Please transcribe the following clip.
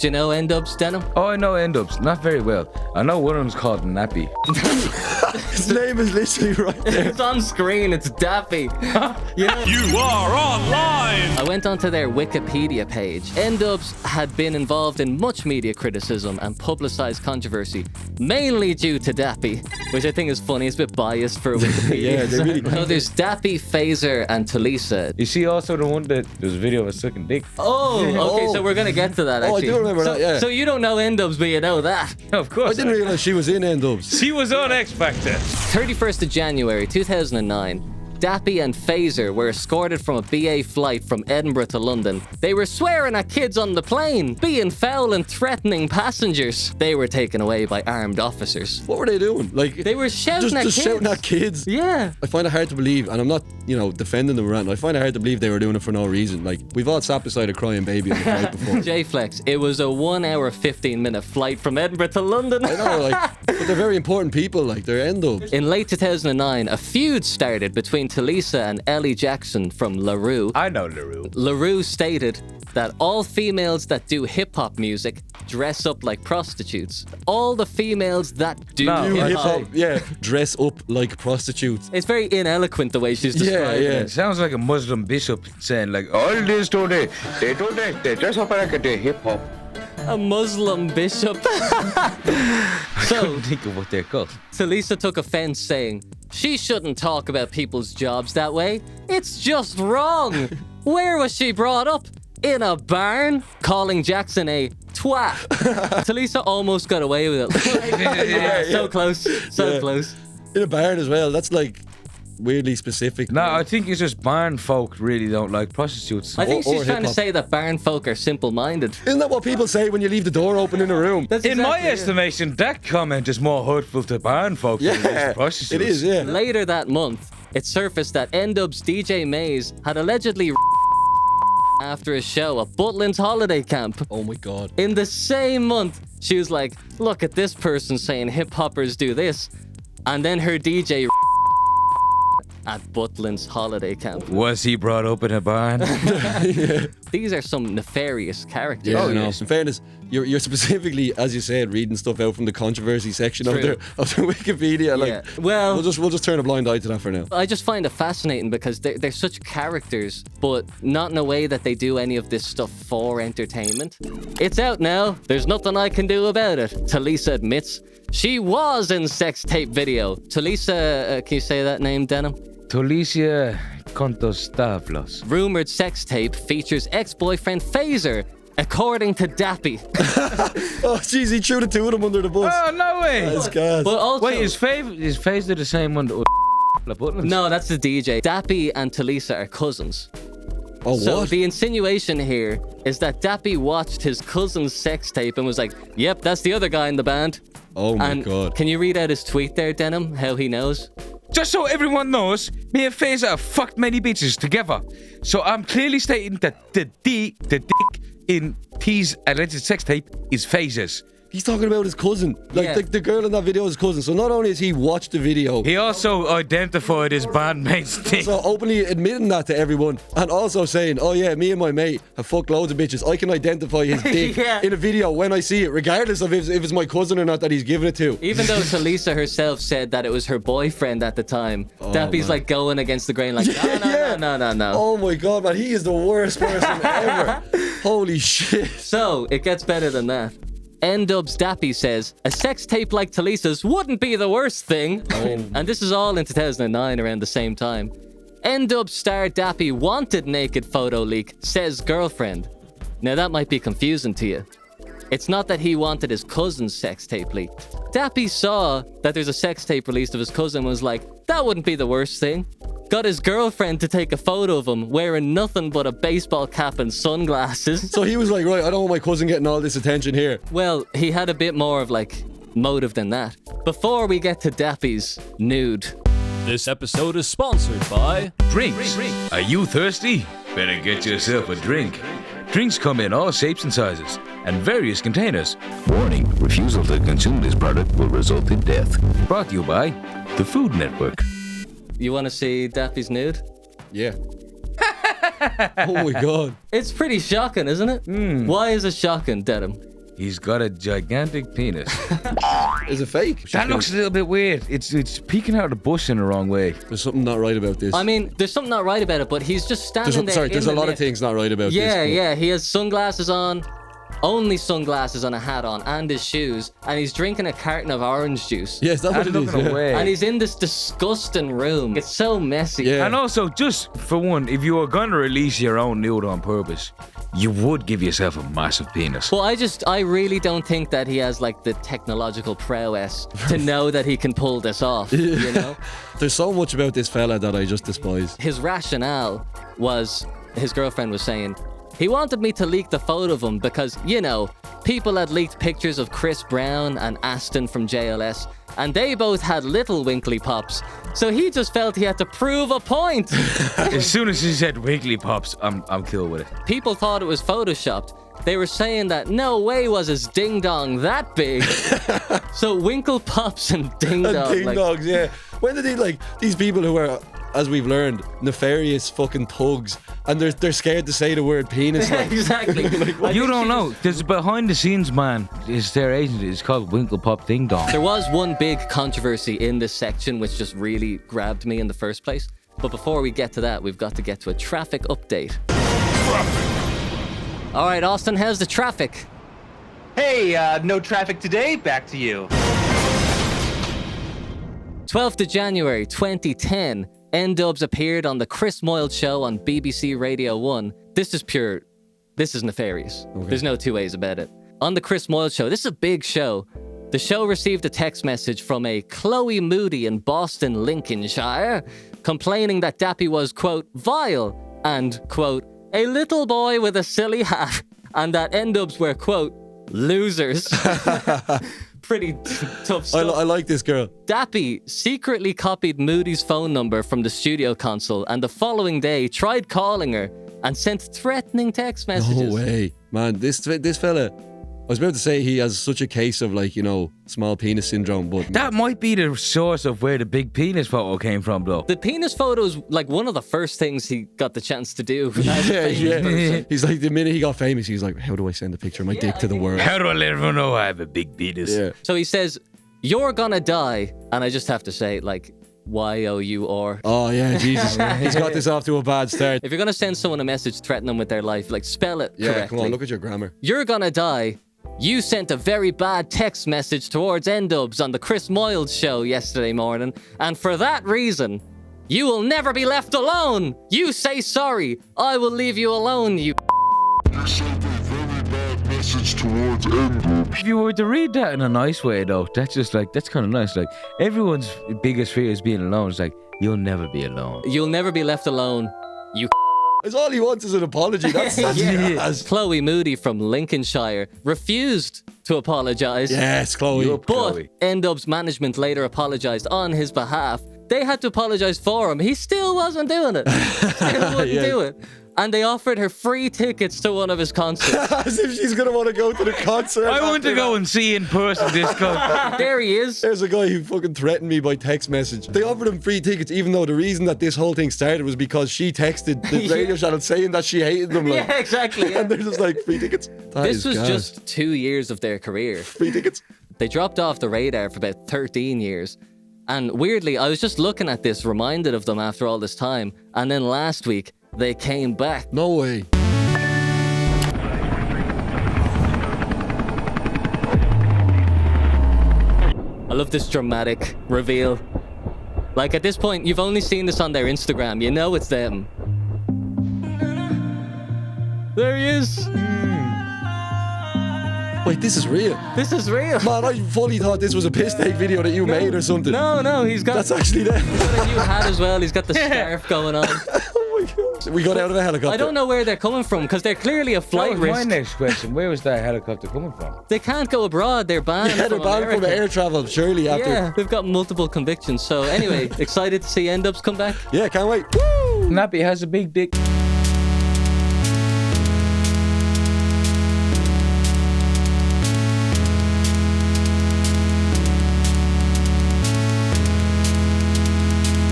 Do you know N-Dubz, Denim? Oh, I know N-Dubz. Not very well. I know one of them's called Nappy. His name is literally right there. It's on screen. It's Dappy. You know? You are online! I went onto their Wikipedia page. N-Dubz had been involved in much media criticism and publicised controversy, mainly due to Dappy, which I think is funny. It's a bit biased for Wikipedia. Yeah, they really... So there's Dappy, Phaser, and Talisa. You see also the one that there's a video of a sucking dick. Oh, okay, Oh. so we're going to get to that, actually. Oh, I do remember that, yeah. So you don't know N-Dubz, but you know that. Of course. I didn't realise she was in N-Dubz. She was on X Factor. 31st of January 2009, Dappy and Phaser were escorted from a BA flight from Edinburgh to London. They were swearing at kids on the plane, being foul and threatening passengers. They were taken away by armed officers. What were they doing? Like, They were shouting at just kids. shouting at kids. Yeah. I find it hard to believe, and I'm not, defending them around. I find it hard to believe they were doing it for no reason. Like, we've all sat beside a crying baby on the flight before. J-Flex, it was a 1 hour, 15-minute flight from Edinburgh to London. I know, but they're very important people. Like, they're N-Dubz. In late 2009, a feud started between Talisa and Ellie Jackson from LaRue. I know LaRue. LaRue stated that all females that do hip-hop music dress up like prostitutes. All the females that do No, hip-hop. Yeah, dress up like prostitutes. It's very ineloquent the way she's describing yeah. it. It sounds like a Muslim bishop saying like, all this do they do that, they dress up like a hip hop. A Muslim bishop. So, Couldn't think of what they're called. Talisa took offense saying, she shouldn't talk about people's jobs that way. It's just wrong. Where was she brought up? In a barn? Calling Jackson a twat. Talisa almost got away with it. Yeah. So close. So Yeah. close. In a barn as well. That's like weirdly specific. No, I think it's just barn folk really don't like prostitutes. I think Or she's trying to hip-hop. say that barn folk are simple-minded. Isn't that what people say when you leave the door open in a room? That's In my exactly it. estimation, that comment is more hurtful to barn folk than it is Yeah, to prostitutes. it is, yeah. Later that month, it surfaced that N-Dubz DJ Maze had allegedly after a show at Butlin's holiday camp. Oh my god. In the same month, she was like, look at this person saying hip-hoppers do this. And then her DJ at Butlin's holiday camp. Was he brought up in a barn? These are some nefarious characters. Yeah, Oh, no. yes. In fairness, you're specifically, as you said, reading stuff out from the controversy section of True. the Wikipedia. Like, Yeah. Well, we'll just turn a blind eye to that for now. I just find it fascinating because they're such characters, but not in a way that they do any of this stuff for entertainment. It's out now. There's nothing I can do about it. Talisa admits she was in sex tape video. Talisa, can you say that name, Denim? Tolicia Contostavlos. Rumored sex tape features ex-boyfriend Phaser, according to Dappy. Oh, jeez, he threw the two of them under the bus. Oh, no way! That's gas. But also, Wait, is Phaser the same one that Butlins? no, that's the DJ. Dappy and Talisa are cousins. Oh, So what? the insinuation here is that Dappy watched his cousin's sex tape and was like, yep, that's the other guy in the band. Oh my And god. can you read out his tweet there, Denim? How he knows? Just so everyone knows, me and Phaser have fucked many bitches together. So I'm clearly stating that the dick in T's alleged sex tape is Phaser's. He's talking about his cousin. Like, Yeah. the girl in that video is his cousin. So not only has he watched the video, He also identified his bandmate's dick. so openly admitting that to everyone, and also saying, oh yeah, me and my mate have fucked loads of bitches. I can identify his dick Yeah. in a video when I see it, regardless of if it's my cousin or not that he's giving it to. Even though Talisa herself said that it was her boyfriend at the time, Dappy's man. like going against the grain, like, no. Oh my god, man, he is the worst person ever. Holy shit. So, it gets better than that. N-Dubz Dappy says, a sex tape like Talisa's wouldn't be the worst thing. And this is all in 2009 around the same time. N-Dubz star Dappy wanted naked photo leak, says girlfriend. Now that might be confusing to you. It's not that he wanted his cousin's sex tape leaked. Dappy saw that there's a sex tape released of his cousin and was like, that wouldn't be the worst thing. Got his girlfriend to take a photo of him wearing nothing but a baseball cap and sunglasses. So he was like, right, I don't want my cousin getting all this attention here. Well, he had a bit more of like motive than that. Before we get to Dappy's nude. This episode is sponsored by Drinks. Are you thirsty? Better get yourself a drink. Drinks come in all shapes and sizes and various containers. Warning, refusal to consume this product will result in death. Brought to you by the Food Network. You want to see Dappy's nude? Yeah. Oh my god. It's pretty shocking, isn't it? Why is it shocking, Dedham? He's got a gigantic penis. Is it fake? That looks a little bit weird. It's peeking out of the bush in the wrong way. There's something not right about this. I mean, there's something not right about it, but he's just standing there. There's a lot of things not right about this. Yeah. He has sunglasses on, only sunglasses and a hat on, and his shoes, and he's drinking a carton of orange juice. Yes, that's what And it is. looking Yeah. away. And he's in this disgusting room. It's so messy. Yeah. And also, just for one, if you were going to release your own nude on purpose, you would give yourself a massive penis. Well, I really don't think that he has like the technological prowess to know that he can pull this off, you know? There's so much about this fella that I just despise. His rationale was, his girlfriend was saying, he wanted me to leak the photo of him because, you know, people had leaked pictures of Chris Brown and Aston from JLS, and they both had little winkly pops. So he just felt he had to prove a point. As soon as he said Wiggly Pops, I'm cool with it. People thought it was photoshopped. They were saying that no way was his ding dong that big. So winkle pops and ding dong. And ding dongs, yeah. When did these people who are, as we've learned, nefarious fucking thugs, and they're scared to say the word penis. Like. Exactly. You don't know. There's a behind the scenes man. Is their agent? It's called Winkle Pop Ding Dong. There was one big controversy in this section which just really grabbed me in the first place. But before we get to that, we've got to get to a traffic update. All right, Austin, how's the traffic? Hey, no traffic today. Back to you. 12th of January 2010, N-Dubz appeared on the Chris Moyle Show on BBC Radio 1. This is nefarious. Okay. There's no two ways about it. On the Chris Moyle Show, this is a big show. The show received a text message from a Chloe Moody in Boston, Lincolnshire, complaining that Dappy was, quote, vile and, quote, a little boy with a silly hat, and that N-Dubz were, quote, losers. Pretty tough stuff. I like this girl. Dappy secretly copied Moody's phone number from the studio console and the following day tried calling her and sent threatening text messages. No way. Man, this fella, I was about to say he has such a case of small penis syndrome, but That might be the source of where the big penis photo came from, though. The penis photo is like one of the first things he got the chance to do. as a famous person. He's like, the minute he got famous, he was like, how do I send a picture of my dick to the world? How do I let everyone know I have a big penis? Yeah. So he says, you're gonna die. And I just have to say, like, Y-O-U-R. Oh, yeah, Jesus. He's got this off to a bad start. If you're gonna send someone a message threatening them with their life, like, spell it Yeah, correctly. come on, look at your grammar. You're gonna die. You sent a very bad text message towards N-Dubz on the Chris Moyle Show yesterday morning, and for that reason, you will never be left alone. You say sorry. I will leave you alone, you. You sent a very bad message towards N-Dubz. If you were to read that in a nice way, though, that's kind of nice. Like, everyone's biggest fear is being alone. It's like, you'll never be alone. You'll never be left alone, you. It's all he wants is an apology. That's yes. Chloe Moody from Lincolnshire refused to apologise. Yes, Chloe. Yup. But Chloe. N-Dubz management later apologised on his behalf. They had to apologise for him. He still wasn't doing it. Still wouldn't Yeah. do it. And they offered her free tickets to one of his concerts. As if she's going to want to go to the concert. I want to go and see in person this guy. There he is. There's a guy who fucking threatened me by text message. They offered him free tickets, even though the reason that this whole thing started was because she texted the radio channel saying that she hated them. Like, Yeah, exactly. yeah. and they're just like, free tickets. That This is was gas. just 2 years of their career. free tickets. They dropped off the radar for about 13 years. And weirdly, I was just looking at this, reminded of them after all this time. And then last week, they came back. No way. I love this dramatic reveal. Like, at this point, you've only seen this on their Instagram. You know it's them. There he is. Wait, this is real. This is real. Man, I fully thought this was a piss take video that you made or something. No, he's got, That's actually them. he's got a new hat as well. He's got the scarf going on. Oh my god. We got out of a helicopter. I don't know where they're coming from because they're clearly a That flight was my risk. next question. Where was that helicopter coming from? They can't go abroad. They're banned. Yeah, they're from banned from America. air travel, surely, after. Yeah, they've got multiple convictions. So anyway, excited to see N-Dubz come back. Yeah, can't wait. Woo! Nappy has a big dick.